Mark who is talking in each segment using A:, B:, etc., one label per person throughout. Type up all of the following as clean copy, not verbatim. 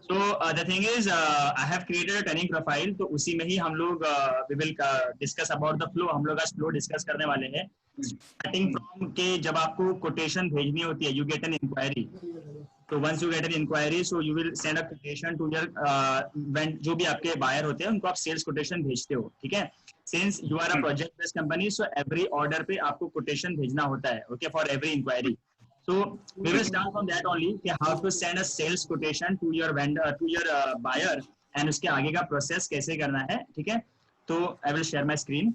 A: So the thing is, I have created a training profile. तो उसी में ही हम लोग we will discuss about the flow. हम लोग आज flow discuss करने वाले हैं. Starting from के जब आपको quotation भेजनी होती है, you get an inquiry. So once you get an inquiry, so you will send a quotation to your when जो भी आपके buyer होते हैं उनको आप sales quotation भेजते हो, ठीक है? Since you are a project based company, so every order पे आपको quotation भेजना होता है, okay, for every inquiry. So we will start from that only कि how to send a sales quotation to your vendor to your buyer and उसके आगे का process कैसे करना है, ठीक है? तो I will share my screen.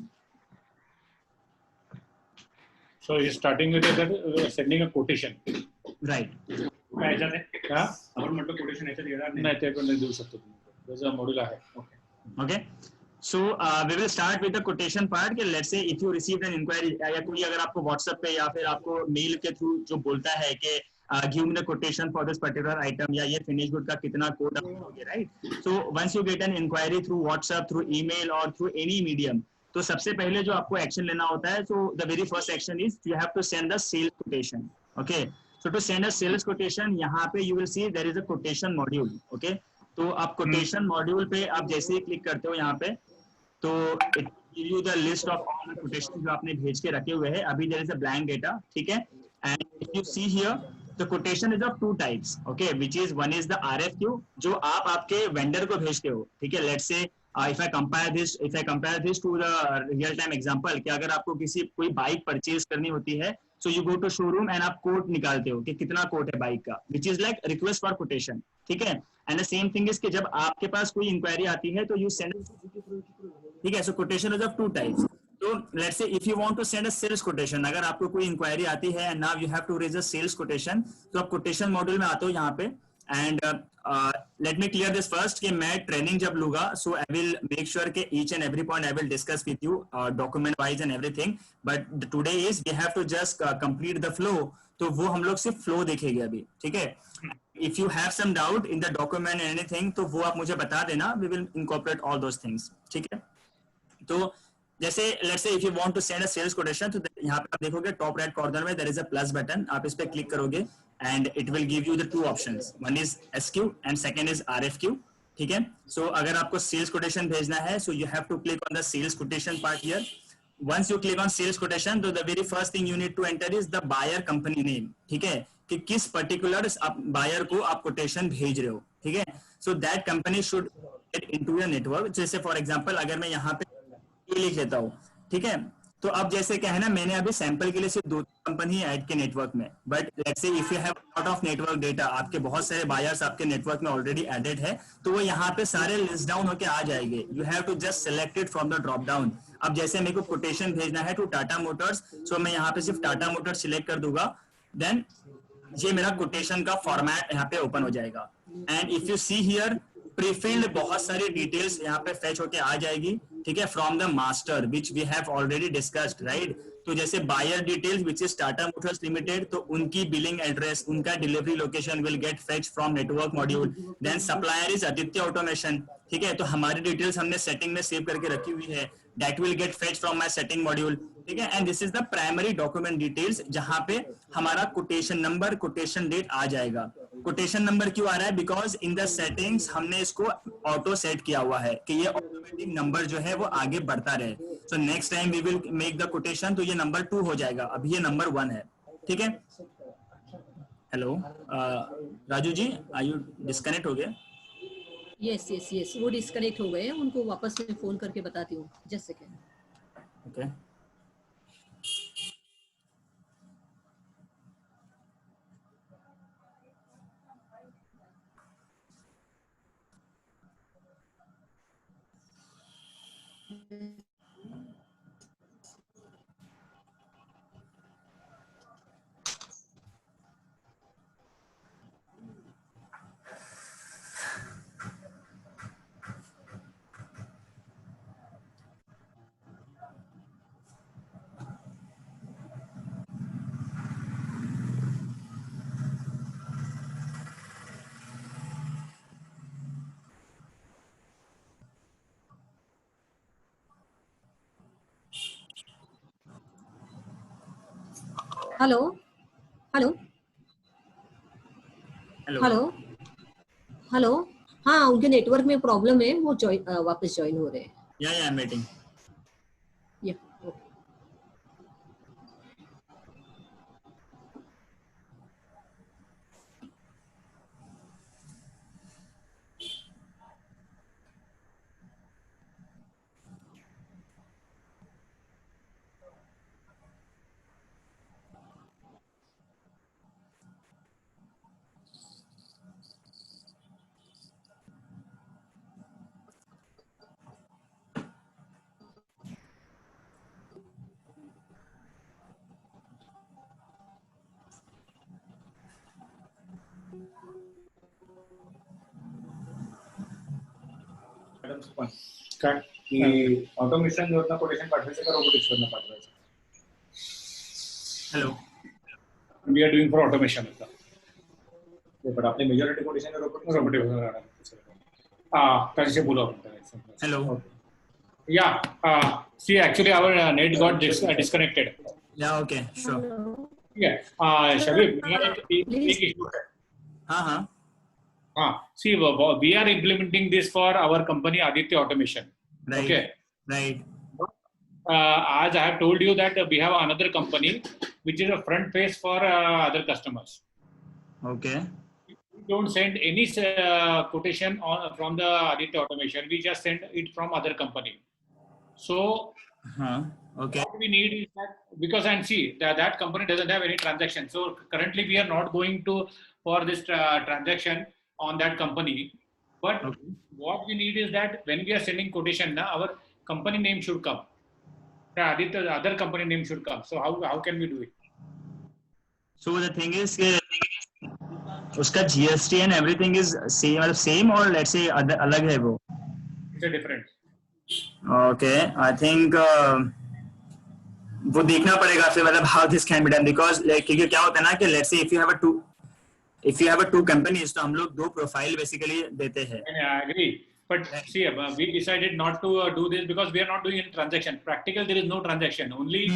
B: So he is starting with sending a quotation.
A: Right.
B: आपण म्हटलं quotation याच्यात येणार नाही ते पण नाही देऊ शकतो तुम्ही. त्याचा मॉड्यूल आहे.
A: Okay. So we will start with the quotation part कि let's say if you received an inquiry या कोई अगर आपको WhatsApp पे या फिर आपको मेल के थ्रू जो बोलता है कि give me the quotation for this particular item या ये finish good का कितना कोड होगा, right? So once you get an inquiry through WhatsApp, through email or through any medium, तो सबसे पहले जो आपको एक्शन लेना होता है, so the very first action is you have to send the sales quotation. Okay. So to send a sales quotation, यहाँ पे you will see there is a quotation module. Okay. तो आप quotation module पे आप जैसे ही click करते हो यहाँ पे, तो it give you the list of all the quotation जो आपने भेज के रखे हुए हैं. अभी there is a blank data, ठीक है? And if you see here, the quotation is of two types, okay? Which is one is the RFQ जो आप आपके vendor को भेजते हो, ठीक है? Let's say if I compare this to the real time example कि अगर आपको कोई बाइक परचेज करनी होती है, so you go to showroom and आप कोट निकालते हो कि कितना कोट है बाइक का, which is like request for quotation, ठीक है? And the same thing is कि जब आपके पास कोई इंक्वायरी आती है तो you send, ठीक है? So quotation is of two types. So let's say if you want to send a sales quotation, अगर आपको कोई इंक्वायरी आती है and now you have to raise a sales quotation, तो आप quotation मॉड्यूल में आते हो यहाँ पे. And let me clear this first कि मैं ट्रेनिंग जब लूंगा, so I will make sure कि each and every point I will discuss with you document wise and everything. But today is we have to just complete the flow. तो वो हम लोग सिर्फ flow देखेंगे अभी, ठीक है? If you have some doubt in the document and anything, तो वो आप मुझे बता देना. We will incorporate all those things, ठीक है? तो जैसे let's say if you want to send a sales quotation, तो यहाँ पे आप देखोगे top right corner में there is a plus button. आप इस पे क्लिक करोगे and it will give you the two options. One is SQ and second is RFQ. ठीक है? So अगर आपको sales quotation भेजना है, so you have to click on the sales quotation part here. Once you click on sales quotation, तो the very first thing you need to enter is the buyer company name. ठीक है? कि किस particular buyer को आप quotation भेज रहे हो, ठीक है? So that company should get into your network. जैसे for example अगर मैं यहाँ पे ये लिख लेता हूँ, ठीक है? तो अब जैसे क्या है ना, मैंने अभी सैंपल के लिए सिर्फ 2 कंपनी ऐड के नेटवर्क में, but let's say if you have lot of network data, आपके बहुत सारे बायर्स आपके नेटवर्क में ऑलरेडी एडेड है, तो वो यहाँ पे सारे लिस्ट डाउन होके आ जाएंगे. You have to just select it from the drop down. अब जैसे मेरे को कोटेशन भेजना है टू टाटा मोटर्स, सो मैं यहाँ पे सिर्फ टाटा मोटर्स सिलेक्ट कर दूंगा, देन ये मेरा कोटेशन का फॉर्मेट यहाँ पे ओपन हो जाएगा. And if you see here prefilled बहुत सारी डिटेल्स यहाँ पे फेच होके आ जाएगी, ठीक है? From the master which we have already discussed, right? तो जैसे buyer details which is Tata Motors Limited, तो उनकी बिलिंग एड्रेस, उनका delivery location will get fetch from network module. Then supplier is Aditya Automation, ठीक है? तो हमारी डिटेल्स हमने सेटिंग में सेव करके रखी हुई है, that will get fetch from my setting module, ठीक है? And this is the primary document details जहां पे हमारा कोटेशन नंबर, कोटेशन डेट आ जाएगा. कोटेशन नंबर क्यों आ रहा है? बिकॉज इन द सेटिंग्स हमने इसको ऑटो सेट किया हुआ है कि ये ऑटोमेटिक नंबर जो है वो आगे बढ़ता रहे. So next time we will make the quotation, तो ये नंबर 2 हो जाएगा, अभी ये नंबर 1 है, ठीक है? Hello Raju ji, are you disconnect हो गए?
C: यस वो डिस्कनेक्ट हो गए, उनको वापस में फोन करके बताती हूँ, just second.
A: Okay.
C: Hello hello
A: hello
C: hello hello, हाँ उनके नेटवर्क में प्रॉब्लम है, वो वापस ज्वाइन हो रहे हैं।
A: या आई एम वेटिंग।
C: या
B: काय की ऑटोमेशन वरनं कोटेशन पाठवायचं का रोबोटिक्स वरनं पाठवायचं?
A: Hello,
B: we are doing for automation आता. पण आपले मेजॉरिटी कोटेशन रोबोटिक्स. त्याच्याशी बोलू आपण.
A: Hello.
B: Yeah, see, actually our net got disconnected.
A: Yeah, okay, sure.
B: Yeah, Shabib,
C: Please.
B: See, we are implementing this for our company Aditya Automation.
A: Right.
B: Okay.
A: Right.
B: As I have told you that we have another company which is a front face for other customers.
A: Okay.
B: We don't send any quotation from the Aditya Automation. We just send it from other company. So
A: okay.
B: What we need is that, because and see that company doesn't have any transaction. So currently we are not going to for this transaction on that company. But what we need is that when we are sending quotation, our company name should come. The other company name should come. So how can we do it?
A: So the thing is, उसका GST and everything is same or let's say अलग है वो?
B: It's a different.
A: Okay, I think वो देखना पड़ेगा फिर मतलब how this can be done because like क्योंकि क्या होता है ना कि let's say if you have a two companies तो हम लोग दो प्रोफाइल basically देते हैं.
B: I agree. But see, we decided not to do this because we are not doing any transaction. Practical, there is no transaction. Only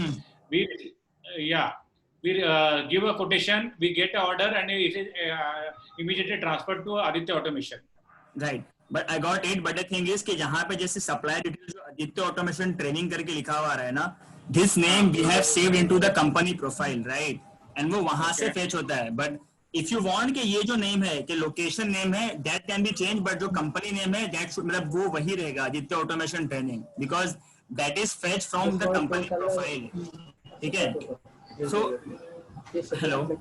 B: we give a quotation, we get an order, and it is immediately transferred to Aditya Automation.
A: Right. But I got it. But the thing is कि जहाँ पे जैसे supply details जो Aditya Automation training करके लिखा हुआ है ना, this name we have saved into the company profile, right? And वो वहाँ से fetch होता है. But if you want कि ये जो name है कि location name है, that can be changed. But जो company name है, that should मतलब वो वही रहेगा Aditya Automation training because that is fetched from the company profile. ठीक है? So hello.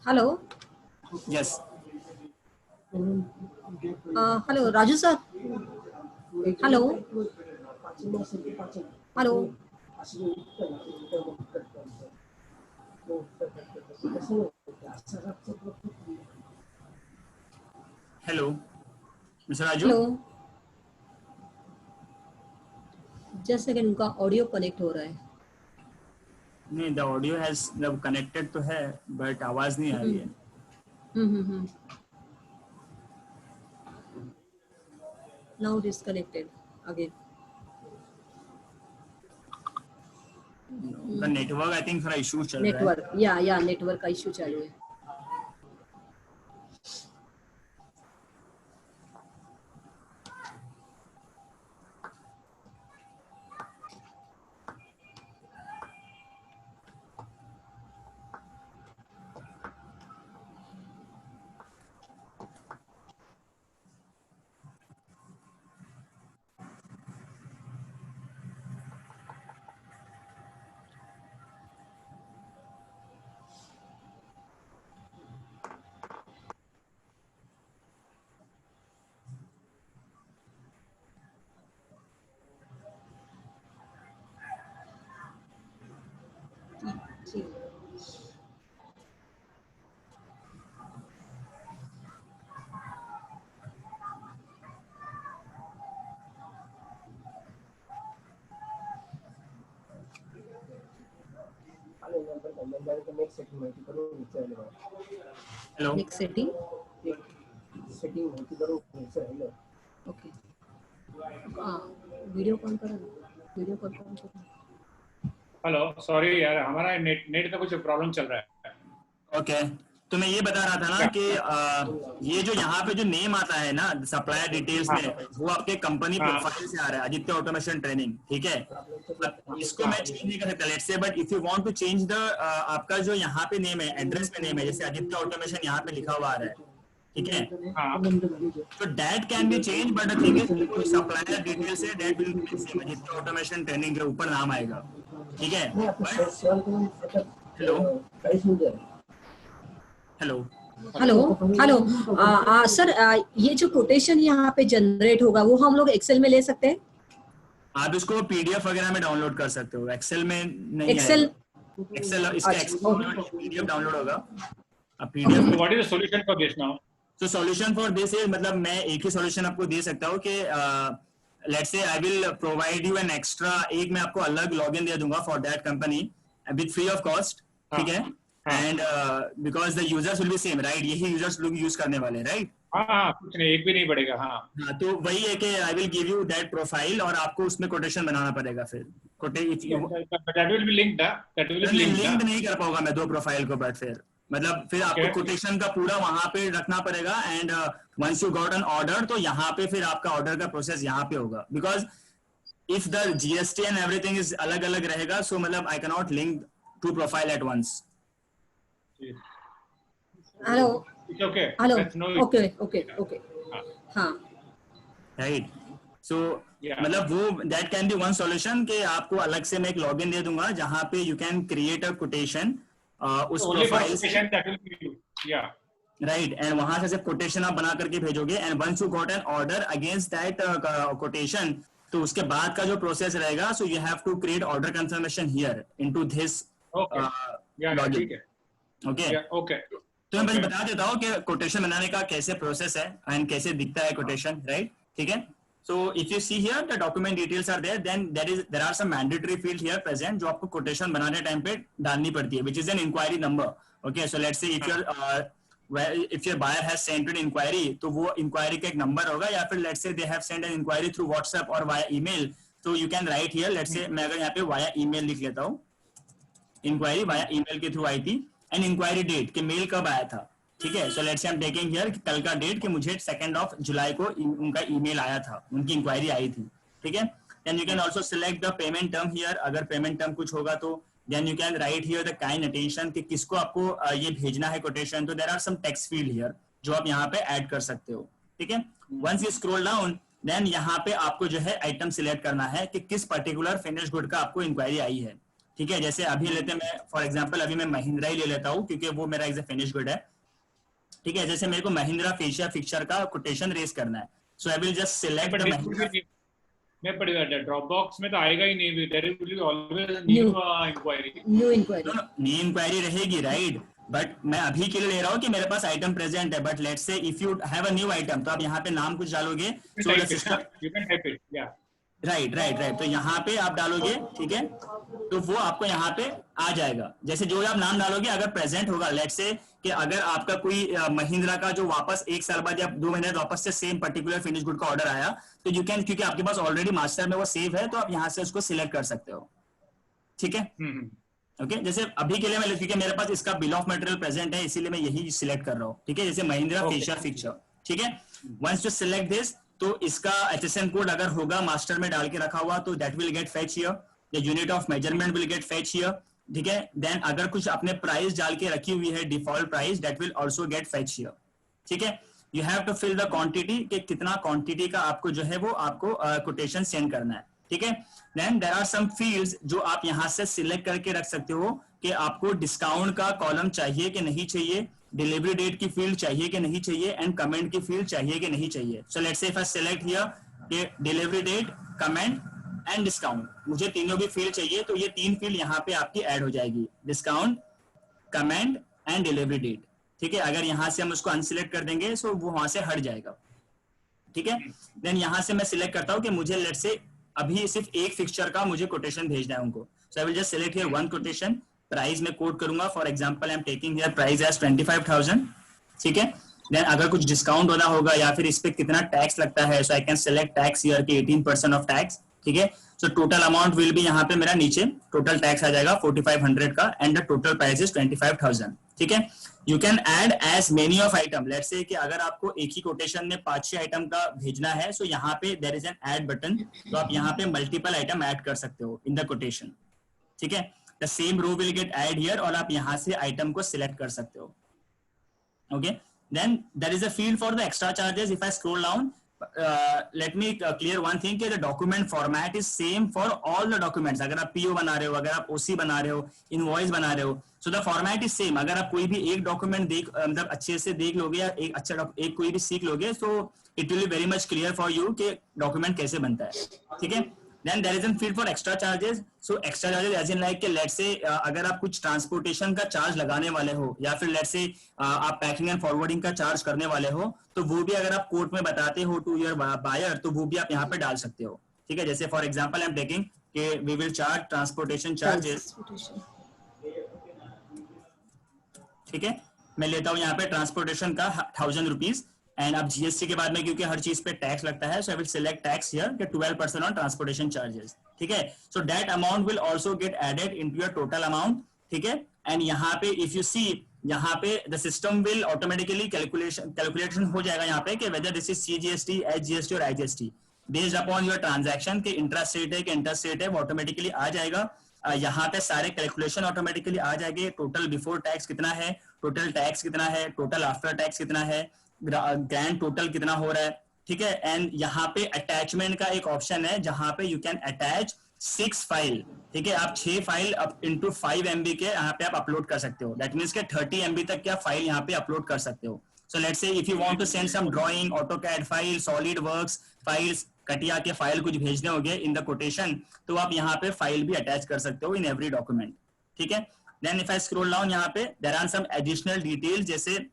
C: Hello.
A: Yes.
C: Hello, Raju sir. Hello. Hello.
A: Hello, Mr. Raju.
C: Hello. Just second, उनका audio connect हो रहा है.
A: नहीं, the audio has जब connected तो है, but आवाज नहीं आ रही है.
C: Now disconnected again.
A: The network I think थोड़ा issue चल रहा है.
C: Network, yeah, network का issue चालू है.
A: Hello.
C: Next setting. Okay. Video call करो. वीडियो कॉल करो.
B: हेलो, सॉरी यार, हमारा नेट का कुछ प्रॉब्लम चल रहा है.
A: ओके, तो मैं ये बता रहा था ना कि ये जो यहाँ पे जो नेम आता है ना सप्लायर डिटेल्स में, वो आपके कंपनी प्रोफाइल से आ रहा है, आदित्य ऑटोमेशन ट्रेनिंग, ठीक है। अब इसको मैं चेंज नहीं कर सकता let's say, but if you want to change the आपका जो यहाँ पे नेम है, एड्रेस पे नेम है, जैसे आदित्य ऑटोमेशन यहाँ पे लिखा हुआ आ रहा है, ठीक है, तो that can B change, but the thing is जो सप्लायर डिटेल्स है that will be same, Aditya automation training के ऊपर नाम आएगा, ठीक है। Hello hello
C: hello hello sir, ये जो कोटेशन यहाँ पे जनरेट होगा वो हम लोग एक्सेल में ले सकते हैं?
A: आप इसको पीडीएफ वगैरह में डाउनलोड कर सकते हो, एक्सेल में नहीं।
C: एक्सेल
A: इसका पीडीएफ डाउनलोड होगा। अब PDF
B: So what is the solution for this now?
A: तो सॉल्यूशन फॉर दिस इज, मतलब मैं एक ही सॉल्यूशन आपको दे सकता हूँ कि let's say I will provide you an extra, एक मैं आपको अलग लॉगिन दे दूंगा for that company with free of cost, ठीक है, and because the users will be same, right, यही यूजर्स लोग यूज करने वाले, राइट।
B: हाँ, कुछ नहीं, एक भी नहीं पड़ेगा।
A: हाँ, तो वही है कि I will give you that profile और आपको उसमें कोटेशन बनाना पड़ेगा फिर लिंक नहीं कर पाऊंगा मैं दो प्रोफाइल को, बट फिर मतलब फिर आपको कोटेशन का पूरा वहां पे रखना पड़ेगा, and once you got an order तो यहाँ पे फिर आपका ऑर्डर का प्रोसेस यहाँ पे होगा, because if the GST and everything is अलग अलग रहेगा, सो मतलब I can not link to profile at once.
C: Hello
B: okay.
C: Hello
B: No
C: okay okay okay हाँ
A: राइट, सो मतलब वो that can be one solution कि आपको अलग से मैं एक लॉगिन दे दूंगा जहां पे you can create a quotation उस प्रोफाइल से, राइट, एंड वहां से सिर्फ कोटेशन आप बना करके भेजोगे, and once you got an order against that quotation, तो उसके बाद का जो प्रोसेस रहेगा, so you have to create order confirmation here into this login, okay. तो मैं बस बता देता हूँ कि कोटेशन बनाने का कैसे प्रोसेस है एंड कैसे दिखता है कोटेशन, राइट, ठीक है। So if you see here the document details are there, then there are some mandatory field here present जो आपको कोटेशन बनाने टाइम पे डालनी पड़ती है, which is an inquiry number. Okay, so let's say if your buyer has sent an inquiry, तो वो inquiry का एक नंबर होगा, या फिर let's say they have sent an inquiry through WhatsApp or via email, so you can write here, let's say मैं अगर यहाँ पे via email लिख लेता हूँ, inquiry via email के थ्रू आई थी, एंड इंक्वायरी डेट कि मेल कब आया था, ठीक है। So let's say I am taking here कल का डेट कि मुझे 2 जुलाई को उनका ईमेल आया था, उनकी इंक्वायरी आई थी, ठीक है। Then you can also select the payment term here, अगर पेमेंट टर्म कुछ होगा तो then you can write here the kind attention कि किसको आपको ये भेजना है कोटेशन, तो there are some text field here जो आप यहाँ पे ऐड कर सकते हो, ठीक है। Once you scroll down, then यहाँ पे आपको जो है आइटम सिलेक्ट करना है कि किस पर्टिकुलर फिनिश गुड का आपको इंक्वायरी आई है, ठीक है। जैसे अभी लेते हैं, मैं फॉर एग्जांपल अभी मैं महिंद्रा ही ले लेता हूँ क्योंकि वो मेरा एक फिनिश गुड है, ठीक है। जैसे मेरे को महिंद्रा फेशिया फिक्सचर का कोटेशन रेस करना है, so I will just select the Mahindra.
B: मैं पढ़ेगा ड्रॉप बॉक्स में तो आएगा ही नहीं, there will be always new
A: inquiry रहेगी, राइट, बट मैं अभी के लिए ले रहा हूँ कि मेरे पास आइटम प्रेजेंट है, but let's say if you have a new item, तो आप यहाँ पे नाम कुछ डालोगे, so the system
B: you can type it, या
A: राइट, तो यहाँ पे आप डालोगे, ठीक है, तो वो आपको यहाँ पे आ जाएगा। जैसे जो आप नाम डालोगे अगर प्रेजेंट होगा, लेट्स से कि अगर आपका कोई महिंद्रा का जो वापस 1 साल बाद या 2 महीने वापस से सेम पर्टिकुलर फिनिश गुड का ऑर्डर आया, तो यू कैन, क्योंकि आपके पास ऑलरेडी मास्टर में वो सेव है, तो आप यहाँ से उसको सिलेक्ट कर सकते हो, ठीक है। ओके, जैसे अभी के लिए मैं, क्योंकि मेरे पास इसका बिल ऑफ मटेरियल प्रेजेंट है, इसीलिए मैं यही सिलेक्ट कर रहा हूँ, ठीक है। जैसे महिंद्रा फेशियल फिक्सचर, ठीक है, वंस यू सिलेक्ट दिस, तो इसका HSN कोड अगर होगा मास्टर में डाल के रखा हुआ, तो that will get fetch here, the unit of measurement will get fetch here, ठीक है। देन अगर कुछ अपने प्राइस डाल के रखी हुई है default price, that will also get fetch here, ठीक है। You have to fill the quantity कि कितना क्वांटिटी का आपको जो है वो आपको कोटेशन सेंड करना है, ठीक है। Then there are some fields जो आप यहां से सिलेक्ट करके रख सकते हो कि आपको डिस्काउंट का कॉलम चाहिए कि नहीं चाहिए, डिलीवरी डेट की फील्ड चाहिए कि नहीं चाहिए, एंड कमेंट की फील्ड चाहिए कि नहीं चाहिए। So let's say if I select here कि delivery date, comment and discount, मुझे तीनों भी फील्ड चाहिए, तो ये 3 फील्ड यहाँ पे आपकी ऐड हो जाएगी, discount, comment and delivery date, ठीक है। अगर यहाँ से हम उसको अनसिलेक्ट कर देंगे, सो वो वहां से हट जाएगा, ठीक है। देन यहाँ से मैं सिलेक्ट करता हूँ कि मुझे लेट्स से अभी सिर्फ एक फिक्सचर का मुझे कोटेशन भेजना है उनको, so I will just select here one quotation, price में कोड करूंगा, for example I am taking here price as 25,000, ठीक है। देन अगर कुछ डिस्काउंट होना होगा या फिर इस पे कितना टैक्स लगता है, so I can select tax here कि 18% ऑफ टैक्स, ठीक है। So total amount will be यहाँ पे मेरा नीचे टोटल टैक्स आ जाएगा 4500 का and the total price is 25,000. ठीक है. You can add as many of item. Let's say कि अगर आपको एक ही कोटेशन में 5-6 आइटम का भेजना है, सो यहाँ पे there is an add button, तो आप यहाँ पे मल्टीपल आइटम ऐड कर सकते हो इन द कोटेशन. ठीक है. The same row will get add here और आप यहाँ से आइटम को सिलेक्ट कर सकते हो. Okay. Then there is a field for the extra charges. If I scroll down, let me clear one thing कि the document format is same for all the documents. अगर आप PO बना रहे हो, अगर आप OC बना रहे हो, इनवॉइस बना रहे हो, so the format is same. अगर आप कोई भी एक डॉक्यूमेंट मतलब अच्छे से देख लोगे या एक कोई भी सीख लोगे, so it will be very much clear for you कि डॉक्यूमेंट कैसे बनता है. ठीक है. Then there is a field for extra charges. So extra charges as in like कि let's say अगर आप कुछ ट्रांसपोर्टेशन का चार्ज लगाने वाले हो या फिर let's say आप पैकिंग एंड फॉरवर्डिंग का चार्ज करने वाले हो, तो वो भी अगर आप कोर्ट में बताते हो टू योर बायर, तो वो भी आप यहाँ पे डाल सकते हो. ठीक है. जैसे for example I am taking कि we will charge transportation charges. ठीक है. मैं लेता हूँ यहाँ पे ट्रांसपोर्टेशन का 1000 रुपीज एंड अब जीएसटी के बाद में क्योंकि हर चीज पे टैक्स लगता है, so I will select tax here कि 12% ऑन ट्रांसपोर्टेशन चार्जेस. ठीक है. So that amount will also get added into your total amount. ठीक है. एंड यहाँ पे इफ यू सी, यहाँ पे the system will automatically calculation हो जाएगा यहाँ पे कि whether this is CGST, HGST और IGST based upon your transaction के इंटरेस्ट रेट है कि इंटरेस्ट रेट है, वो ऑटोमेटिकली आ जाएगा. यहाँ पे सारे कैलकुलेशन ऑटोमेटिकली आ जाएंगे. टोटल बिफोर टैक्स कितना है, टोटल टैक्स कितना है, टोटल आफ्टर टैक्स कितना है, ग्रैंड टोटल कितना हो रहा है. ठीक है. एंड यहाँ पे अटैचमेंट का एक ऑप्शन है जहां पे यू कैन अटैच 6 फाइल. ठीक है. आप 6 फाइल इंटू 5 MB के यहाँ पे आप अपलोड कर सकते हो. दैट मीन्स के 30 MB तक क्या फाइल यहाँ पे अपलोड कर सकते हो. So let's say if you want to send some drawing, AutoCAD file, SolidWorks files, CATIA के फाइल कुछ भेजने होंगे इन द कोटेशन, तो आप यहाँ पे फाइल भी अटैच कर सकते हो इन एवरी डॉक्यूमेंट. ठीक है. Then if I scroll down, यहाँ पे there are some additional details. जैसे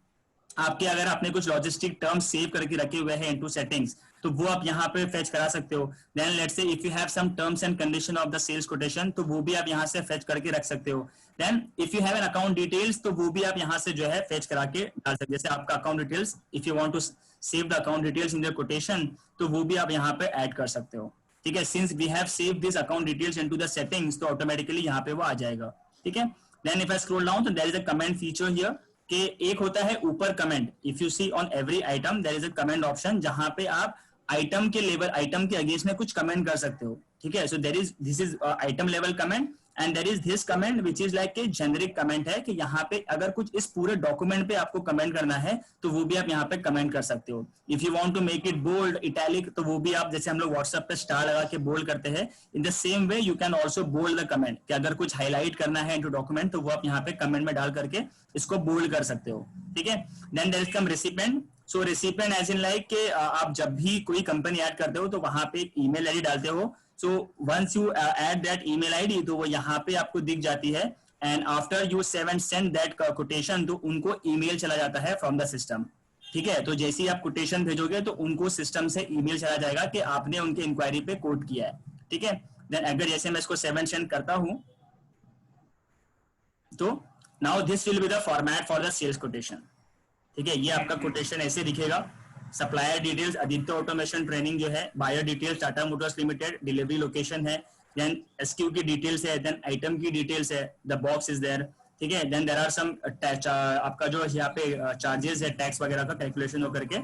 A: आपके अगर आपने कुछ लॉजिस्टिक टर्म्स सेव करके रखे हुए हैं इनटू सेटिंग्स, तो वो आप यहाँ पे फेच करा सकते हो. Then let's say if you have some terms and condition of the sales quotation, तो वो भी आप यहाँ से फेच करके रख सकते हो. Then if you have an account details, तो वो भी आप यहाँ से जो है फेच करा के डाल सकते हो. जैसे आपका account details, if you want to save the account details in the quotation, तो वो भी आप यहाँ पे ऐड कर सकते हो. ठीक है. Since we have save this account details into the settings, तो ऑटोमेटिकली यहाँ पे वो आ जाएगा. ठीक है. Then if I scroll down, तो there is a comment feature here कि एक होता है ऊपर comment. If you see on every item there is a comment option जहां पे आप आइटम के लेवल, आइटम के अगेंस्ट में कुछ कमेंट कर सकते हो. ठीक है. So there is this is item level comment and there is this comment which is like a generic comment है कि यहाँ पे अगर कुछ इस पूरे डॉक्यूमेंट पे आपको कमेंट करना है, तो वो भी आप यहाँ पे कमेंट कर सकते हो. If you want to make it bold, italic, तो वो भी आप, जैसे हम लोग व्हाट्सएप पे स्टार लगा के बोल्ड करते हैं, in the same way you can also bold the comment कि अगर कुछ हाईलाइट करना है इनटू डॉक्यूमेंट, तो वो आप यहाँ पे कमेंट में डाल करके इसको बोल्ड कर सकते हो. ठीक है. Then there is come recipient. So recipient as in like कि आप जब भी कोई कंपनी ऐड करते हो, तो वहां पे एक ईमेल आईडी डालते हो. So once you add that email ID, तो वो यहाँ पे आपको दिख जाती है. And after you send that quotation, तो उनको ईमेल चला जाता है फ्रॉम द सिस्टम. ठीक है. तो जैसे ही आप कोटेशन भेजोगे, तो उनको सिस्टम से ईमेल चला जाएगा कि आपने उनके इंक्वायरी पे कोट किया है. ठीक है. देन अगर जैसे मैं इसको 7 सेंड करता हूं, तो now this will be the format for the sales quotation. ठीक है. ये आपका कोटेशन ऐसे दिखेगा. Supplier details Aditya automation training जो है, buyer details Tata Motors limited, delivery location है, देन एसक्यू की डिटेल्स है, देन आइटम की डिटेल्स है, द बॉक्स इज देयर. ठीक है. देन देयर आर सम आपका जो यहाँ पे चार्जेस है, टैक्स वगैरह का कैलकुलेशन होकर के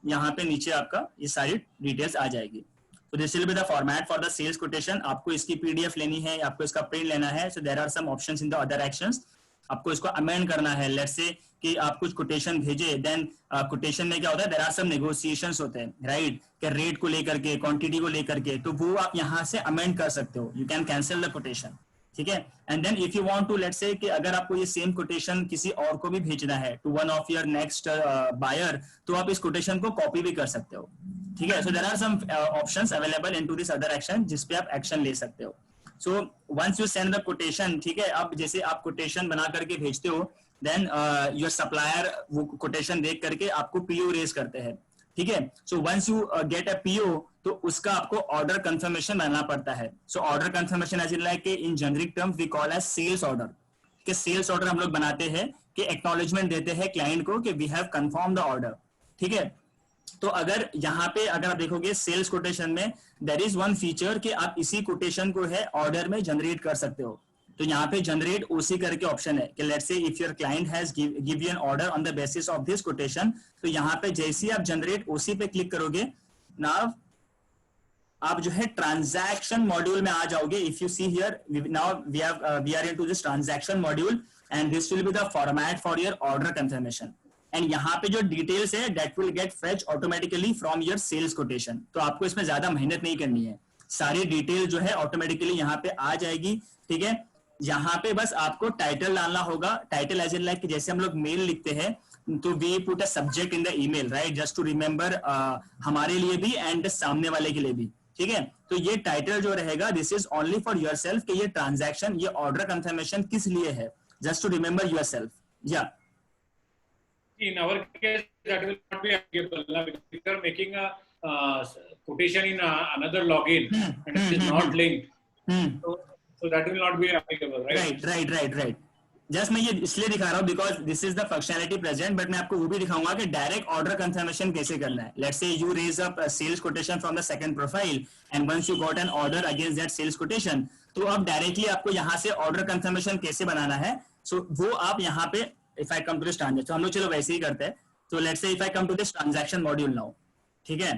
A: यहाँ पे नीचे आपका ये सारी डिटेल्स आ जाएगी. तो this will be the format for the sales quotation. आपको इसकी पीडीएफ लेनी है, आपको इसका प्रिंट लेना है. So there are some options in the other actions. आपको इसको अमेंड करना है. लेट्स से कि आप कुछ कोटेशन भेजे, देन कोटेशन में क्या होता है, देयर आर सम नेगोशिएशंस होते हैं, राइट, कि रेट को लेकर के, क्वांटिटी को लेकर के, तो वो आप यहाँ से अमेंड कर सकते हो. You can cancel the quotation. ठीक है. And then if you want to, let's say कि अगर आपको ये सेम कोटेशन किसी और को भी भेजना है, to one of your next buyer, तो आप इस कोटेशन को कॉपी भी कर सकते हो. ठीक है. So there are some options available into this other action जिसपे आप एक्शन ले सकते हो. So once you send the quotation, ठीक है, अब जैसे आप कोटेशन बना करके भेजते हो, देन योर सप्लायर वो कोटेशन देख करके आपको पीओ रेज करते हैं. ठीक है. So once you get a PO, तो उसका आपको ऑर्डर कंफर्मेशन बनाना पड़ता है. So order confirmation as in like in generic terms we call as sales order. कि सेल्स ऑर्डर हम लोग बनाते हैं कि एक्नॉलेजमेंट देते हैं क्लाइंट को कि we have confirm the order. ठीक है. तो अगर यहाँ पे अगर आप देखोगे सेल्स कोटेशन में देयर इज वन फीचर कि आप इसी कोटेशन को है ऑर्डर में जनरेट कर सकते हो। तो यहाँ पे जनरेट ओसी करके ऑप्शन है कि let's say if your client has give you an order on the basis of this quotation, तो यहाँ पे जैसे ही आप जनरेट ओसी पे क्लिक करोगे नाउ आप जो है ट्रांजैक्शन मॉड्यूल में आ जाओगे। If you see here now we are into this transaction module and this will be the format for your order confirmation. And यहाँ पे जो डिटेल्स है that will get fetch automatically from your sales quotation. तो आपको इसमें ज्यादा मेहनत नहीं करनी है, सारी डिटेल जो है ऑटोमेटिकली यहाँ पे आ जाएगी। ठीक है, यहाँ पे बस आपको टाइटल डालना होगा। टाइटल एज इन लाइक जैसे हम लोग मेल लिखते हैं तो we put a subject in the email, right, just to remember, हमारे लिए भी एंड सामने वाले के लिए भी। ठीक है, तो ये टाइटल जो रहेगा this is only for yourself कि ये ट्रांजैक्शन, ये ऑर्डर कंफर्मेशन किस लिए है, जस्ट टू रिमेंबर योरसेल्फ। या
B: in our case that will not be applicable because if you are making a quotation in another login and it is not linked, so that will not be applicable,
A: right. Just मैं ये इसलिए दिखा रहा हूँ because this is the functionality present, but मैं आपको वो भी दिखाऊंगा कि डायरेक्ट ऑर्डर कंफर्मेशन कैसे करना है। Let's say you raise up sales quotation from the second profile and once you got an order against that sales quotation, तो अब डायरेक्टली आपको यहाँ से ऑर्डर कंफर्मेशन कैसे बनाना है, सो वो आप यहाँ पे if I come to this transaction, तो हम लोग चलो वैसे ही करते हैं। तो let's say if I come to this transaction module now, ठीक है,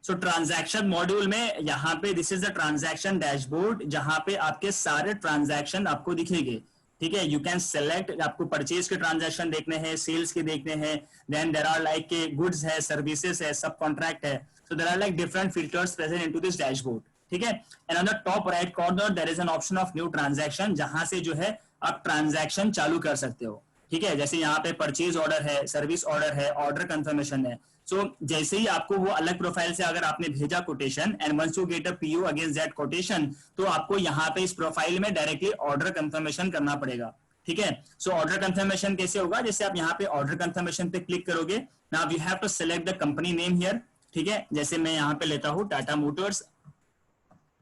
A: सो ट्रांजैक्शन मॉड्यूल में यहाँ पे this is the transaction dashboard जहाँ पे आपके सारे ट्रांजैक्शन आपको दिखेंगे। ठीक है, यू कैन सेलेक्ट, आपको परचेज के ट्रांजैक्शन देखने हैं, सेल्स के देखने हैं, देन देयर आर लाइक के गुड्स है, सर्विसेज है, सब कॉन्ट्रैक्ट है, so there are like different filters present into this dashboard. ठीक है, and on the top right corner there is an option of new transaction जहां से जो है आप ट्रांजैक्शन चालू कर सकते हो। ठीक है, जैसे यहाँ पे परचेज ऑर्डर है, सर्विस ऑर्डर है, ऑर्डर कंफर्मेशन है। सो जैसे ही आपको वो अलग प्रोफाइल से अगर आपने भेजा quotation and once you get a PO against that quotation, तो आपको यहाँ पे इस प्रोफाइल में डायरेक्टली ऑर्डर कंफर्मेशन करना पड़ेगा। ठीक है, सो ऑर्डर कंफर्मेशन कैसे होगा, जैसे आप यहाँ पे ऑर्डर कंफर्मेशन पे क्लिक करोगे, now you have to select the company name here. ठीक है, जैसे मैं यहाँ पे लेता हूँ Tata motors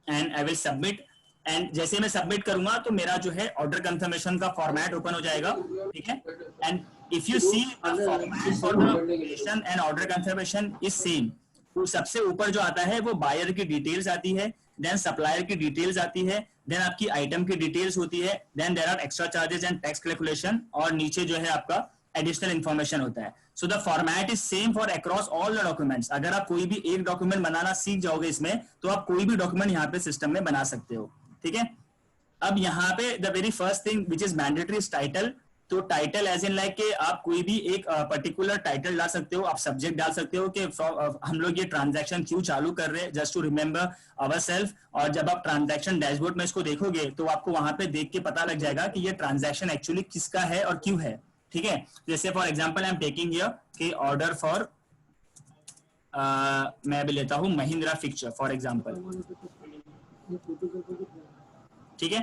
A: and I will submit, and जैसे मैं सबमिट करूंगा तो मेरा जो है ऑर्डर कंफर्मेशन का फॉर्मेट ओपन हो जाएगा। ठीक है, and if you see the format for the quotation and order confirmation is same, तो सबसे ऊपर जो आता है वो बायर की डिटेल्स आती है, देन सप्लायर की डिटेल्स आती है, देन आपकी आइटम की डिटेल्स होती है, then there are extra charges and tax calculation, और नीचे जो है आपका एडिशनल इंफॉर्मेशन होता है। So the format is same for across all the documents. अगर आप कोई भी एक डॉक्यूमेंट बनाना सीख जाओगे इसमें, तो आप कोई भी डॉक्यूमेंट यहाँ पे सिस्टम में बना सकते हो। ठीक है, अब यहाँ पे the very first thing which is mandatory is title. तो टाइटल एज इन लाइक के आप कोई भी एक पर्टिकुलर टाइटल डाल सकते हो, आप सब्जेक्ट डाल सकते हो कि हम लोग ये ट्रांजैक्शन क्यों चालू कर रहे हैं, just to remember our self. और जब आप ट्रांजैक्शन डैशबोर्ड में इसको देखोगे तो आपको वहां पे देख के पता लग जाएगा कि ये ट्रांजैक्शन एक्चुअली किसका है और क्यों है। ठीक है, जैसे for example I am taking here कि ऑर्डर फॉर मैं अभी लेता हूँ महिंद्रा फिक्चर फॉर एग्जाम्पल। ठीक है,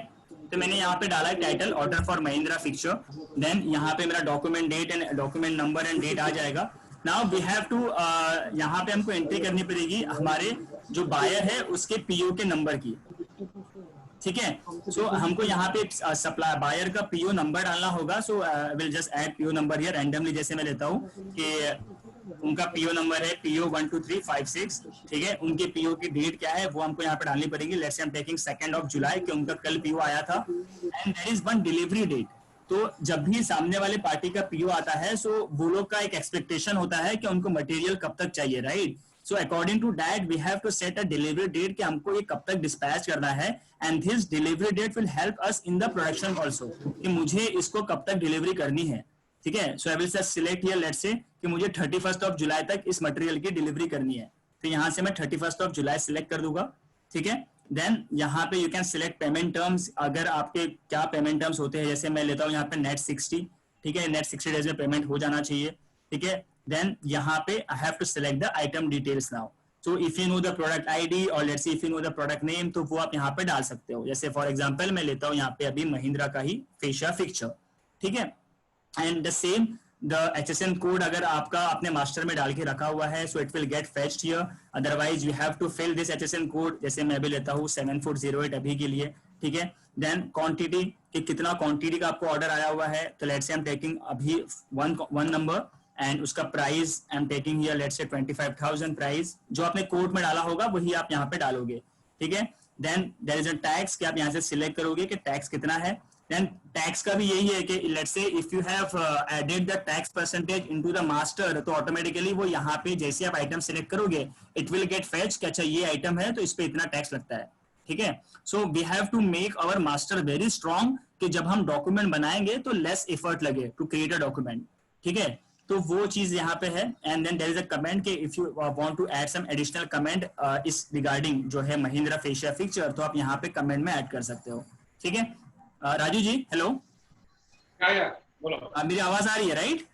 A: तो मैंने यहाँ पे डाला है title order for Mahindra fixture, then यहाँ पे मेरा document date and document number and date आ जाएगा। नाउ वी हैव टू यहाँ पे हमको एंट्री करनी पड़ेगी हमारे जो बायर है उसके पीओ के नंबर की। ठीक है, सो हमको यहाँ पे सप्लाई बायर का पीओ नंबर डालना होगा। So will just add PO number here randomly, जैसे मैं लेता हूँ कि उनका पीओ नंबर है पीओ 12356। ठीक है, उनके पीओ की डेट क्या है वो हमको यहाँ पे डालनी पड़ेगी। Let's say I am taking 2 जुलाई कि उनका कल पीओ आया था, and there is one delivery date. तो जब भी सामने वाले पार्टी का पीओ आता है, सो वो लोग का एक एक्सपेक्टेशन होता है कि उनको मटेरियल कब तक चाहिए, right. So according to that we have to set a delivery date कि हमको ये कब तक डिस्पैच करना है, and this delivery date will help us in the production also कि मुझे इसको कब तक डिलीवरी करनी है। ठीक है, so I will select here let's say कि मुझे 31 जुलाई तक इस मटेरियल की डिलीवरी करनी है, तो यहाँ से मैं 31 जुलाई सिलेक्ट कर दूंगा। ठीक है, देन यहाँ पे you can select payment terms, अगर आपके क्या पेमेंट टर्म्स होते हैं, जैसे मैं लेता हूँ यहाँ पे नेट 60। ठीक है, नेट 60 डेज में पेमेंट हो जाना चाहिए। ठीक है, देन यहाँ पे I have to select the item details now. So if you know the product ID और let's see if you know the product name, तो वो आप यहाँ पे डाल सकते हो। जैसे फॉर एग्जांपल मैं लेता हूँ यहाँ पे अभी महिंद्रा का ही फेशिया फिक्चर। ठीक है, and the same the HSN code अगर आपका आपने मास्टर में डाल के रखा हुआ है, so it will get fetched here, otherwise you have to fill this HSN code. जैसे मैं अभी लेता हूँ 7408 अभी के लिए। ठीक है, देन क्वांटिटी कि कितना क्वांटिटी का आपको ऑर्डर आया हुआ है, तो let's say I am taking अभी वन नंबर, एंड उसका price I am taking here let's से 25,000 प्राइस, जो आपने कोट में डाला होगा वही आप यहाँ पे डालोगे, ठीक है। Then there is a tax कि आप यहाँ से सिलेक्ट करोगे कि टैक्स कितना है। देन टैक्स का भी यही है कि let's say if you have added the tax percentage into the master, तो ऑटोमेटिकली वो यहाँ पे जैसे आप आइटम सिलेक्ट करोगे इट विल गेट फेच कि अच्छा ये आइटम है तो इस पे इतना टैक्स लगता है, ठीक है। So we have to make our master very strong कि जब हम डॉक्यूमेंट बनाएंगे तो लेस एफर्ट लगे टू क्रिएट अ डॉक्यूमेंट, ठीक है। तो वो चीज यहाँ पे है। And then there is a comment कि if you want to add some additional comment इस रिगार्डिंग जो है महिंद्रा फेशिया फिक्चर, तो आप यहाँ पे कमेंट में ऐड कर सकते हो, ठीक है। राजू जी हेलो,
B: बोलो।
A: मेरी आवाज आ रही है right?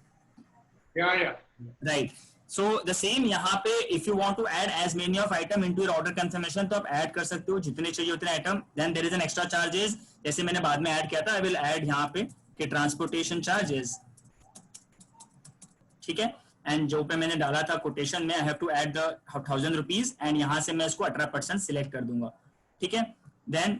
A: Right. So the same यहाँ पे if you want to add as many of item into your order confirmation, तो आप ऐड कर सकते हो जितने चाहिए उतने item. Then there is an extra charges, जैसे मैंने बाद में ऐड किया था, आई विल ऐड यहाँ पे कि ट्रांसपोर्टेशन चार्जेस, ठीक है। एंड जो पे मैंने डाला था कोटेशन में, I have to add the 1000 rupees and यहाँ से मैं इसको 18% सिलेक्ट कर दूंगा, ठीक है। Then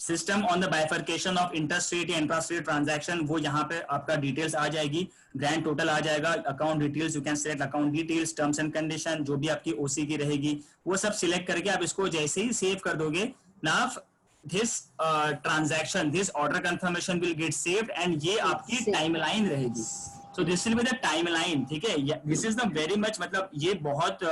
A: system on the bifurcation of interstate या इंट्रास्टेट ट्रांजैक्शन, वो यहाँ पे आपका डिटेल्स आ जाएगी, ग्रैंड टोटल आ जाएगा, account details, you can select account details, terms and condition, जो भी आपकी ओसी की रहेगी वो सब सिलेक्ट करके आप इसको जैसे ही सेव कर दोगे, now this transaction, this order confirmation will get saved and ये आपकी टाइमलाइन रहेगी। So this will be the timeline, ठीक है। This is the very much, मतलब ये बहुत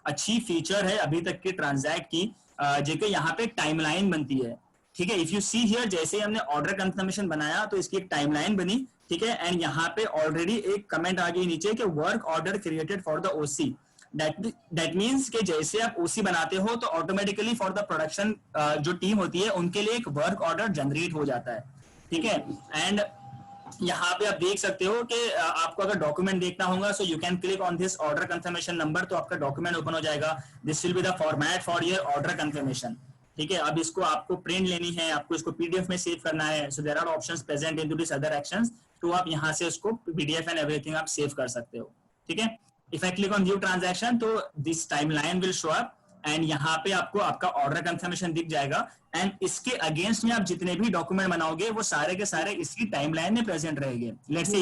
A: अच्छी फीचर है अभी तक के ट्रांजैक्ट की, जो कि यहाँ पे टाइमलाइन बनती है, ठीक है। इफ यू सी हियर, जैसे हमने ऑर्डर कंफर्मेशन बनाया तो इसकी एक टाइमलाइन बनी, ठीक है। एंड यहाँ पे ऑलरेडी एक कमेंट आ गई नीचे कि work order created for the OC, that means कि जैसे आप ओसी बनाते हो तो ऑटोमेटिकली फॉर द प्रोडक्शन जो टीम होती है उनके लिए एक वर्क ऑर्डर जनरेट हो जाता है, ठीक है। एंड यहाँ पे आप देख सकते हो कि आपको अगर डॉक्यूमेंट देखना होगा, so you can click on this order confirmation number, तो आपका डॉक्यूमेंट ओपन हो जाएगा। This will be the format for your order confirmation, ठीक है। अब इसको आपको प्रिंट लेनी है, आपको इसको पीडीएफ में सेव करना है, so there are options present into this other actions, तो आप यहाँ से उसको पीडीएफ एंड एवरीथिंग आप सेव कर सकते हो, ठीक है। If I click on view transaction, तो this timeline will show up and यहाँ पे आपको आपका ऑर्डर कंफर्मेशन दिख जाएगा एंड इसके अगेंस्ट में आप जितने भी डॉक्यूमेंट बनाओगे वो सारे के सारे इसी टाइमलाइन में प्रेजेंट रहेंगे। Let's say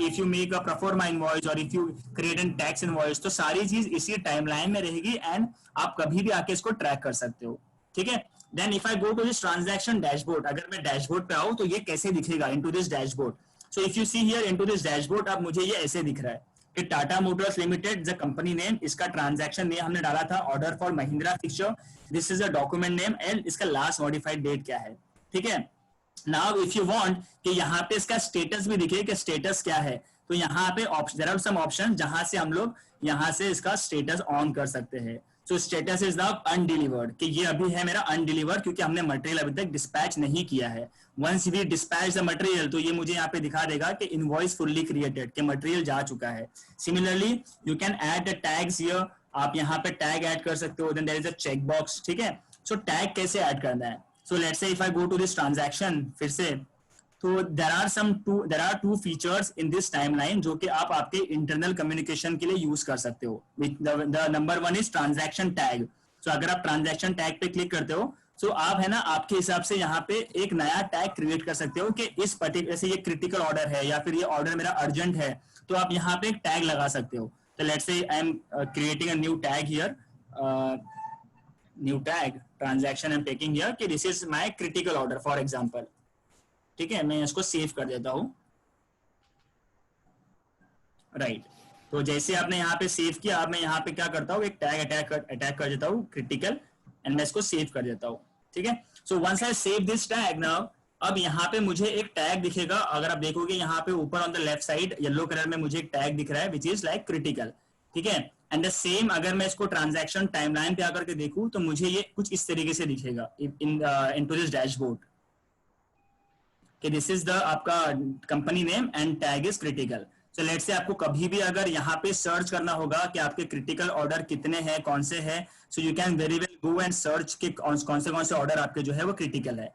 A: if you make a proforma invoice और if you create an tax invoice, तो सारी चीज इसी टाइमलाइन में रहेगी एंड आप कभी भी आके इसको ट्रैक कर सकते हो, ठीक है। Then if I go to this transaction dashboard, अगर मैं डैशबोर्ड पे आऊं तो ये कैसे दिखेगा into this dashboard. So if you see here into this dashboard, अब मुझे ये ऐसे दिख रहा है कि Tata Motors limited the company name, इसका ट्रांजैक्शन नेम हमने डाला था order for Mahindra fixture, this is a document name and इसका लास्ट मॉडिफाइड डेट क्या है, ठीक है। नाउ इफ यू वांट कि यहाँ पे इसका स्टेटस भी दिखे कि स्टेटस क्या है, तो यहाँ पे देयर आर सम ऑप्शन जहां से हम लोग यहाँ से इसका स्टेटस ऑन कर सकते हैं। सो स्टेटस इज नाउ अनडिलीवर्ड, कि ये अभी है मेरा अनडिलीवर्ड क्योंकि हमने मटेरियल अभी तक डिस्पैच नहीं किया है। Once we dispatch the material, तो ये मुझे यहाँ पे दिखा देगा कि इनवॉइस फुल्ली क्रिएटेड, कि मटेरियल जा चुका है। Similarly you can add the tags here, आप यहाँ पे टैग ऐड कर सकते हो। Then there is a check box, ठीक है। सो टैग कैसे ऐड करना है, so let's say if I go to this transaction, फिर से तो there are two features in this timeline जो कि आप आपके इंटरनल कम्युनिकेशन के लिए यूज कर सकते हो। The number one is transaction tag. So अगर आप ट्रांजैक्शन टैग पे क्लिक करते हो, सो आप है ना आपके हिसाब से यहाँ पे एक नया टैग क्रिएट कर सकते हो कि इस पर्टिकुलर से ये क्रिटिकल ऑर्डर है या फिर ये ऑर्डर मेरा अर्जेंट है, तो आप यहाँ पे एक टैग लगा सकते हो। तो let's say I am creating a new tag here, new tag transaction I am taking here कि this is my critical order for example, ठीक है। मैं इसको सेव कर देता हूं, राइट। तो जैसे आपने यहाँ पे सेव किया, अब मैं यहाँ पे क्या करता हूँ, एक टैग अटैक कर देता हूँ क्रिटिकल एंड मैं इसको सेव कर देता हूँ, ठीक है। So once I save this tag now, अब यहाँ पे मुझे एक टैग दिखेगा। अगर आप देखोगे यहाँ पे ऊपर on the left side yellow colour में मुझे एक टैग दिख रहा है विच इज लाइक क्रिटिकल, ठीक है। एंड द सेम अगर मैं इसको ट्रांजैक्शन टाइमलाइन पे आकर के देखूं तो मुझे ये कुछ इस तरीके से दिखेगा इनटू दिस डैशबोर्ड कि दिस इज द आपका company name and tag is critical. So let's से आपको कभी भी अगर यहाँ पे सर्च करना होगा कि आपके क्रिटिकल ऑर्डर कितने हैं, कौन से हैं, so you can very well go and search कि कौन से ऑर्डर आपके जो है वो क्रिटिकल है,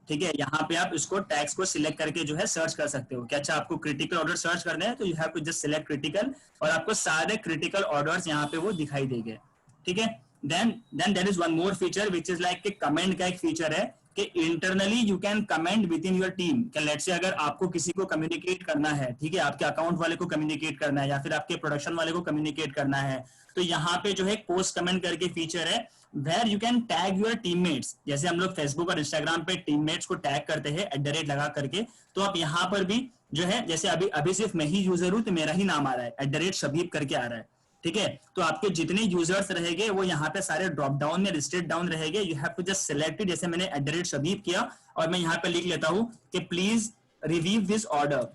A: ठीक है। यहाँ पे आप इसको टैग्स को सिलेक्ट करके जो है सर्च कर सकते हो कि अच्छा आपको क्रिटिकल ऑर्डर सर्च करने हैं, तो you have to just select critical और आपको सारे क्रिटिकल ऑर्डर्स यहाँ पे वो दिखाई देंगे, ठीक है। Then there is one more feature which is like comment का एक फीचर है कि internally you can comment within your team. Let say अगर आपको किसी को कम्युनिकेट करना है, ठीक है, आपके अकाउंट वाले को कम्युनिकेट करना है या फिर आपके प्रोडक्शन वाले को कम्युनिकेट करना है, तो यहाँ पे जो है पोस्ट कमेंट करके फीचर है where you can tag your teammates. जैसे हम लोग फेसबुक और इंस्टाग्राम पे टीममेट्स को टैग करते हैं @ लगा करके, तो आप यहाँ पर भी जो है, जैसे अभी सिर्फ मैं ही यूजर हूं तो मेरा ही नाम आ रहा है @शबीब करके आ रहा है, ठीक है। तो आपके जितने यूजर्स रहेंगे वो यहाँ पे सारे ड्रॉप डाउन में लिस्टेड डाउन रहेंगे। You have to just select it. जैसे मैंने @शबीब किया और मैं यहाँ पे लिख लेता हूँ कि प्लीज रिव्यू दिस ऑर्डर,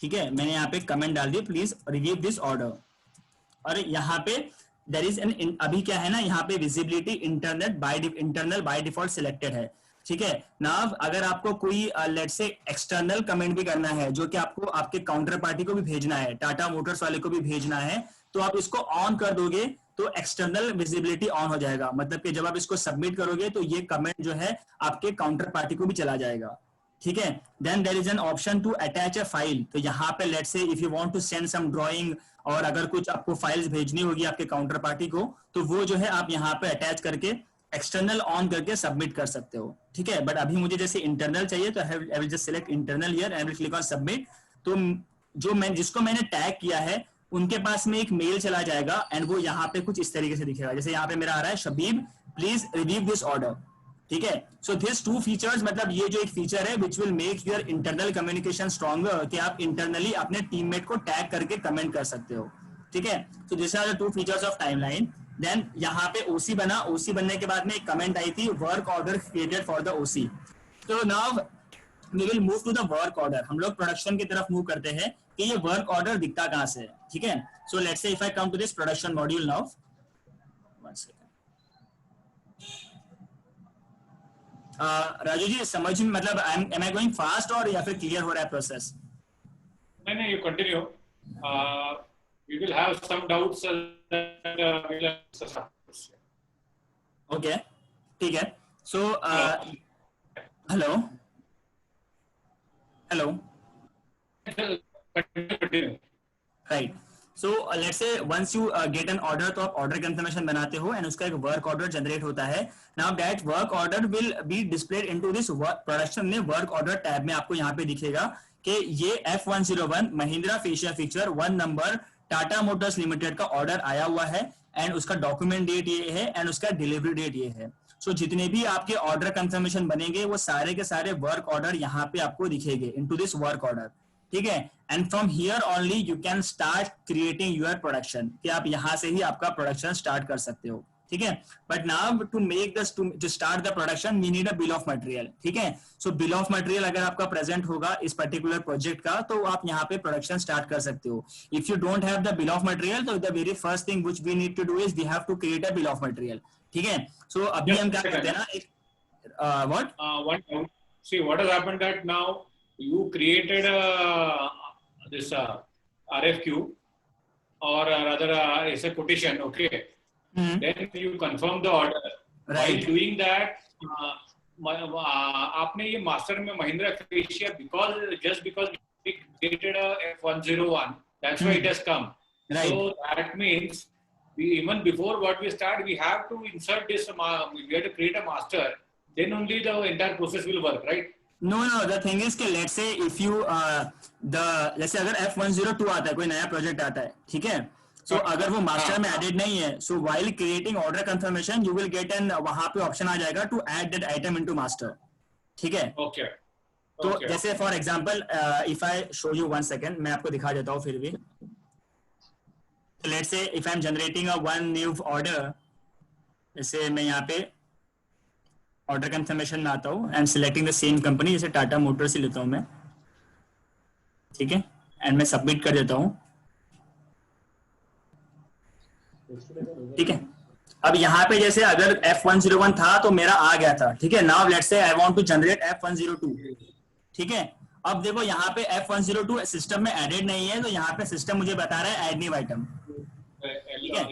A: ठीक है, मैंने यहाँ पे कमेंट डाल दिया प्लीज रिव्यू दिस ऑर्डर। और यहाँ पे देयर इज एन, अभी क्या है ना, यहाँ पे visibility internal by default selected है, ठीक है ना। अगर आपको कोई लेट्स से एक्सटर्नल कमेंट भी करना है जो कि आपको आपके काउंटर पार्टी को भी भेजना है, टाटा मोटर्स वाले को भी भेजना है, तो आप इसको ऑन कर दोगे तो एक्सटर्नल विजिबिलिटी ऑन हो जाएगा। मतलब कि जब आप इसको सबमिट करोगे तो ये कमेंट जो है आपके काउंटर पार्टी को भी चला जाएगा, ठीक है। Then there is an option to attach a file. तो यहाँ पे let's say if you want to send some drawing, और अगर कुछ आपको फाइल्स भेजनी होगी आपके काउंटर पार्टी को, तो वो जो है आप यहाँ पे अटैच करके एक्सटर्नल ऑन करके सबमिट कर सकते हो, ठीक है। बट अभी मुझे जैसे इंटरनल चाहिए तो आई will just select internal here, I will click on submit. तो जिसको मैंने टैग किया है उनके पास में एक मेल चला जाएगा एंड वो यहाँ पे कुछ इस तरीके से दिखेगा। जैसे यहाँ पे मेरा आ रहा है Shabib please review this order, ठीक है। सो दिस 2 फीचर्स, मतलब ये जो एक फीचर है which will make your internal communication stronger, कि आप इंटरनली अपने टीममेट को टैग करके कमेंट कर सकते हो, ठीक है। So this are the 2 features of timeline. देन यहाँ पे ओसी बना, ओसी बनने के बाद में एक कमेंट आई थी work order created for the OC. तो now we will move to the work order. हम लोग प्रोडक्शन की तरफ मूव करते हैं कि ये वर्क ऑर्डर दिखता कहां से है, ठीक है। So let's say if I come to this production module now, one second. Raju ji समझ में, मतलब एम आई गोइंग फास्ट और या फिर क्लियर हो रहा है प्रोसेस?
B: नहीं, you continue. We will have some doubts that we'll answer.
A: Okay, ठीक है। So hello. Right. So let's say once you get an order, तो आप ऑर्डर कंफर्मेशन बनाते हो एंड उसका एक वर्क ऑर्डर जनरेट होता है। Now that work order will be displayed into this production में वर्क ऑर्डर टैब में आपको यहाँ पे दिखेगा कि ये F101 महिंद्रा फेशिया fixture 1 number Tata Motors limited का ऑर्डर आया हुआ है एंड उसका डॉक्यूमेंट डेट ये है एंड उसका डिलीवरी डेट ये है। सो जितने भी आपके ऑर्डर कंफर्मेशन बनेंगे वो सारे के सारे वर्क ऑर्डर यहाँ पे आपको दिखेंगे इनटू दिस वर्क ऑर्डर, ठीक है। And from here only you can start creating your production, कि आप यहाँ से ही आपका प्रोडक्शन स्टार्ट कर सकते हो, ठीक है। But now to make this to start the production we need a bill of material, ठीक है। सो बिल ऑफ मटेरियल अगर आपका प्रेजेंट होगा इस पर्टिकुलर प्रोजेक्ट का तो आप यहाँ पे प्रोडक्शन स्टार्ट कर सकते हो। If you don't have the bill of material तो the very first thing which we need to do is we have to create a bill of material, ठीक है। सो अभी हम क्या करते हैं ना, एक
B: what see what has happened that now you created this RFQ or rather it's a quotation, okay. Then you confirm the order. Right. While doing that, आपने ये मास्टर में Mahindra fascia because we created a F101, that's why it has come. Right. So that means even before what we start, we have to insert this. We have to create a master. Then only the entire process will work, right?
A: No, the thing is कि let's say if you जैसे अगर F102 आता है, कोई नया project आता है, ठीक है। सो अगर वो मास्टर में एडेड नहीं है, so while creating order confirmation you will get an, वहां पे ऑप्शन आ जाएगा to add that item into master, ठीक है।
B: ओके।
A: तो जैसे for example if I show you 1 second, मैं आपको दिखा देता हूँ फिर भी। Let's say if I am generating a one new order, जैसे मैं यहाँ पे ऑर्डर कंफर्मेशन में आता हूँ and selecting the same company, जैसे टाटा मोटर्स ही लेता हूँ मैं, ठीक है, एंड मैं सबमिट कर देता हूँ, ठीक है। अब यहाँ पे जैसे अगर F101 था तो मेरा आ गया था, ठीक है। Now let's say I want to generate F102, ठीक है। अब देखो यहाँ पे F102 सिस्टम में एडेड नहीं है, तो यहाँ पे सिस्टम मुझे बता रहा है ऐड न्यू आइटम, ठीक है।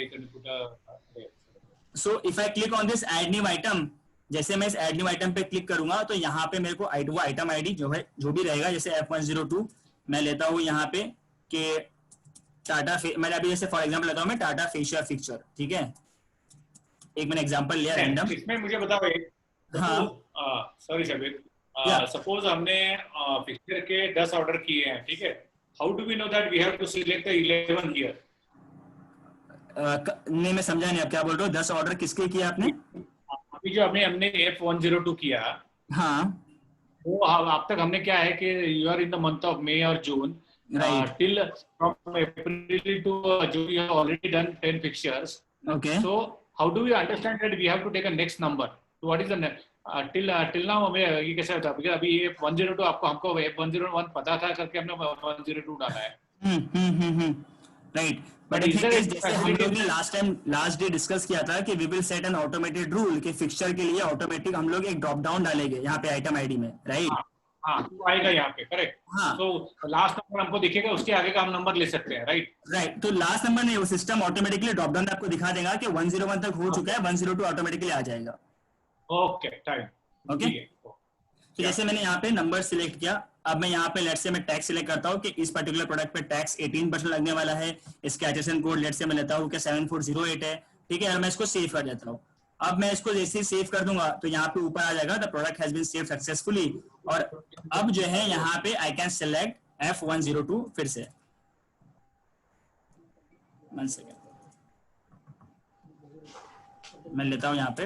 A: So if I click on this add new item, जैसे मैं इस ऐड न्यू आइटम पे क्लिक करूंगा तो यहाँ पे मेरे को वो आइटम आईडी जो है जो भी रहेगा, जैसे F102 मैं लेता हूँ यहाँ पे कि टाटा, मैंने अभी जैसे फॉर एग्जांपल लेता हूँ मैं टाटा फेशिया फिक्चर, ठीक है। एक मैंने एग्जांपल लिया रैंडम।
B: इसमें मुझे बताओ
A: हाँ
B: सॉरी शबीर,
A: या
B: सपोज हमने फिक्चर के 10 ऑर्डर किए हैं, ठीक है, how do we know that we have to select the 11 here?
A: नहीं मैं समझा नहीं आप क्या बोल रहे हो, 10 ऑर्डर किसके किया आपने?
B: अभी जो हमने F102 किया,
A: हाँ
B: वो अब तक हमने क्या है कि you are in the month of May और June,
A: right
B: till from April to June we have already done 10 fixtures.
A: Okay
B: So how do we understand that we have to take a next number? So what is the till now हमें ये कैसे होता है? Because अभी ये 102 आपको हमको 101 पता था करके हमने 102 डाला है.
A: Right but
B: is there a
A: जैसे हम लोग ने
B: facility?
A: लास्ट डे डिस्कस किया था कि we will set an automated rule कि फिक्सचर के लिए ऑटोमेटिक हम लोग एक ड्रॉप डाउन डालेंगे यहाँ पे आइटम आईडी में, राइट?
B: हाँ, तो आएगा यहाँ पे, करेक्ट.
A: हाँ
B: So लास्ट नंबर हमको दिखेगा, उसके आगे का हम नंबर ले सकते हैं, राइट?
A: राइट, तो लास्ट नंबर नहीं, वो सिस्टम ऑटोमेटिकली ड्रॉप डाउन आपको दिखा देगा कि 101 तक हो चुका है, 102 ऑटोमेटिकली आ जाएगा.
B: Okay, time.
A: ओके, तो जैसे मैंने यहाँ पे नंबर सिलेक्ट किया, अब मैं यहाँ पे लेट से मैं टैक्स सिलेक्ट करता हूँ कि इस पर्टिकुलर प्रोडक्ट पे टैक्स 18% लगने वाला है. इसका HSN कोड लेट से मैं लेता हूँ कि 7408 है, ठीक है, और मैं इसको सेव कर देता हूँ. अब मैं इसको जैसे ही सेव कर दूंगा तो यहाँ पे ऊपर आ जाएगा the product has been save successfully. और अब जो है यहाँ पे आई कैन सिलेक्ट F102 फिर से. 1 सेकेंड, मैं लेता हूँ यहाँ पे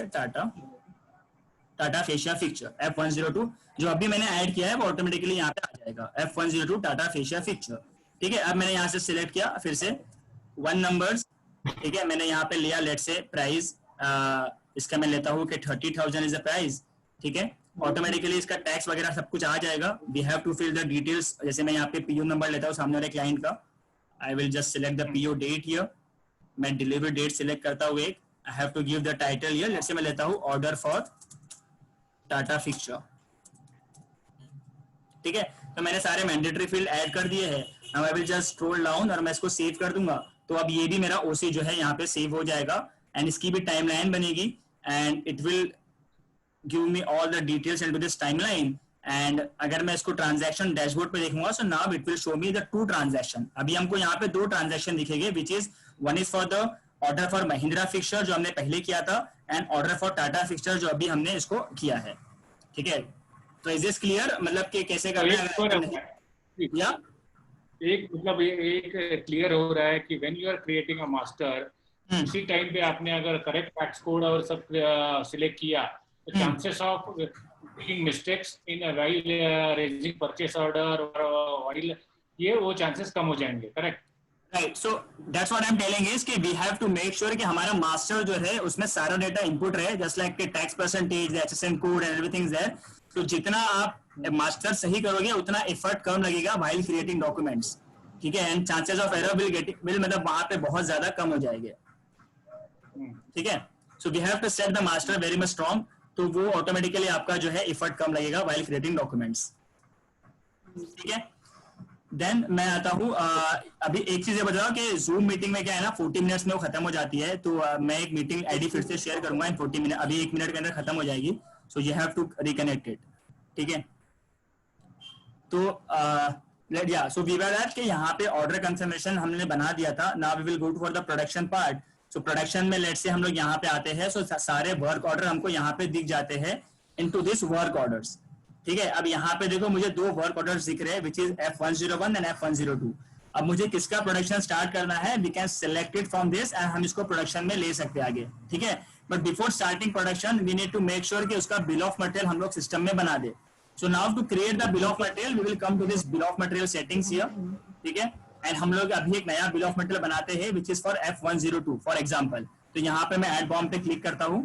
A: टाटा फेशिया फिक्चर F102 जो अभी मैंने ऐड किया है वो ऑटोमेटिकली यहाँ पे आ जाएगा F102 टाटा फेशिया फिक्चर. ठीक है, अब मैंने यहाँ से सिलेक्ट किया फिर से 1 नंबर्स, ठीक है, मैंने यहाँ पे लिया लेट से प्राइस, इसका मैं लेता हूँ कि 30,000 इज द प्राइस. ठीक है, ऑटोमेटिकली इसका टैक्स वगैरह सब कुछ आ जाएगा. We have to fill the details. जैसे मैं यहाँ पे पीओ नंबर लेता हूँ सामने वाले क्लाइंट का. I will just select the PO date here. मैं डिलीवरी डेट सिलेक्ट करता हूँ एक. I have to give the title here. Let's say मैं लेता हूँ ऑर्डर फॉर टाटा फिक्चर. ठीक है, तो मैंने सारे मैंडेटरी फील्ड ऐड कर दिए हैं. Now I will just scroll down और मैं इसको सेव कर दूंगा. तो अब ये भी मेरा ओसी जो है यहाँ पे सेव हो जाएगा एंड इसकी भी टाइमलाइन बनेगी and it will give me all the details into this timeline. And अगर मैं इसको ट्रांजैक्शन डैशबोर्ड पे देखूंगा so now it will show me the 2 transaction. अभी हमको यहाँ पे 2 ट्रांजैक्शन दिखेंगे which is one is for the order for Mahindra fixture जो हमने पहले किया था and order for Tata fixture जो अभी हमने इसको किया है. ठीक है, तो इज दिस क्लियर? मतलब कि कैसे करना है या
B: एक मतलब एक क्लियर हो रहा है कि when you are creating a master, उसी टाइम पे आपने अगर करेक्ट टैक्स कोड और सब सिलेक्ट किया तो chances of making mistakes in while raising purchase order और व्हाइल ये वो चांसेस कम हो जाएंगे, correct?
A: Right, so that's what I am telling is कि we have to make sure कि हमारा मास्टर जो है उसमें सारा डेटा इनपुट रहे, जस्ट लाइक के tax percentage, HSN code and everything is there. तो जितना आप मास्टर सही करोगे उतना एफर्ट कम लगेगा व्हाइल क्रिएटिंग डॉक्यूमेंट्स. ठीक है, and chances of error will मतलब वहां पे बहुत ज्यादा कम हो जाएंगे. ठीक है, so we have to set the master very much strong. तो वो ऑटोमेटिकली आपका जो है एफर्ट कम लगेगा व्हाइल क्रिएटिंग डॉक्यूमेंट्स. ठीक है, देन मैं आता हूँ अभी एक चीज ये बताओ कि जूम मीटिंग में क्या है ना 40 मिनट्स में वो खत्म हो जाती है. तो मैं एक मीटिंग आईडी फिर से शेयर करूंगा इन 40 मिनट. अभी 1 मिनट के अंदर खत्म हो जाएगी. So you have to reconnect it. ठीक है, तो सो वी वर दैट कि यहाँ पे ऑर्डर कंफर्मेशन हमने बना दिया था. Now we will go to for the production part. So production में लेट से हम लोग यहाँ पे आते हैं. सो सारे वर्क ऑर्डर हमको यहाँ पे दिख जाते हैं इनटू दिस वर्क ऑर्डर्स. ठीक है, अब यहाँ पे देखो मुझे 2 वर्क ऑर्डर्स दिख रहे हैं which is F101 and F102. अब मुझे किसका प्रोडक्शन स्टार्ट करना है, we can select it from this and हम इसको प्रोडक्शन में ले सकते हैं आगे. ठीक है, but before starting production we need to make sure कि उसका बिल ऑफ मटेरियल हम लोग सिस्टम में बना दे. So now to create the bill of material we will come to this bill of material settings here. ठीक है, and हम लोग अभी एक नया बिल ऑफ मटेरियल बनाते हैं which is for F102 for example. तो यहाँ पे मैं एड बॉम्ब पे क्लिक करता हूँ.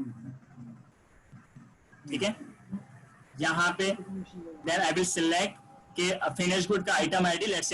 A: ठीक है, यहाँ पे देन आई विल सिलेक्ट के फिनिश गुड का आइटम आईडी लेट्स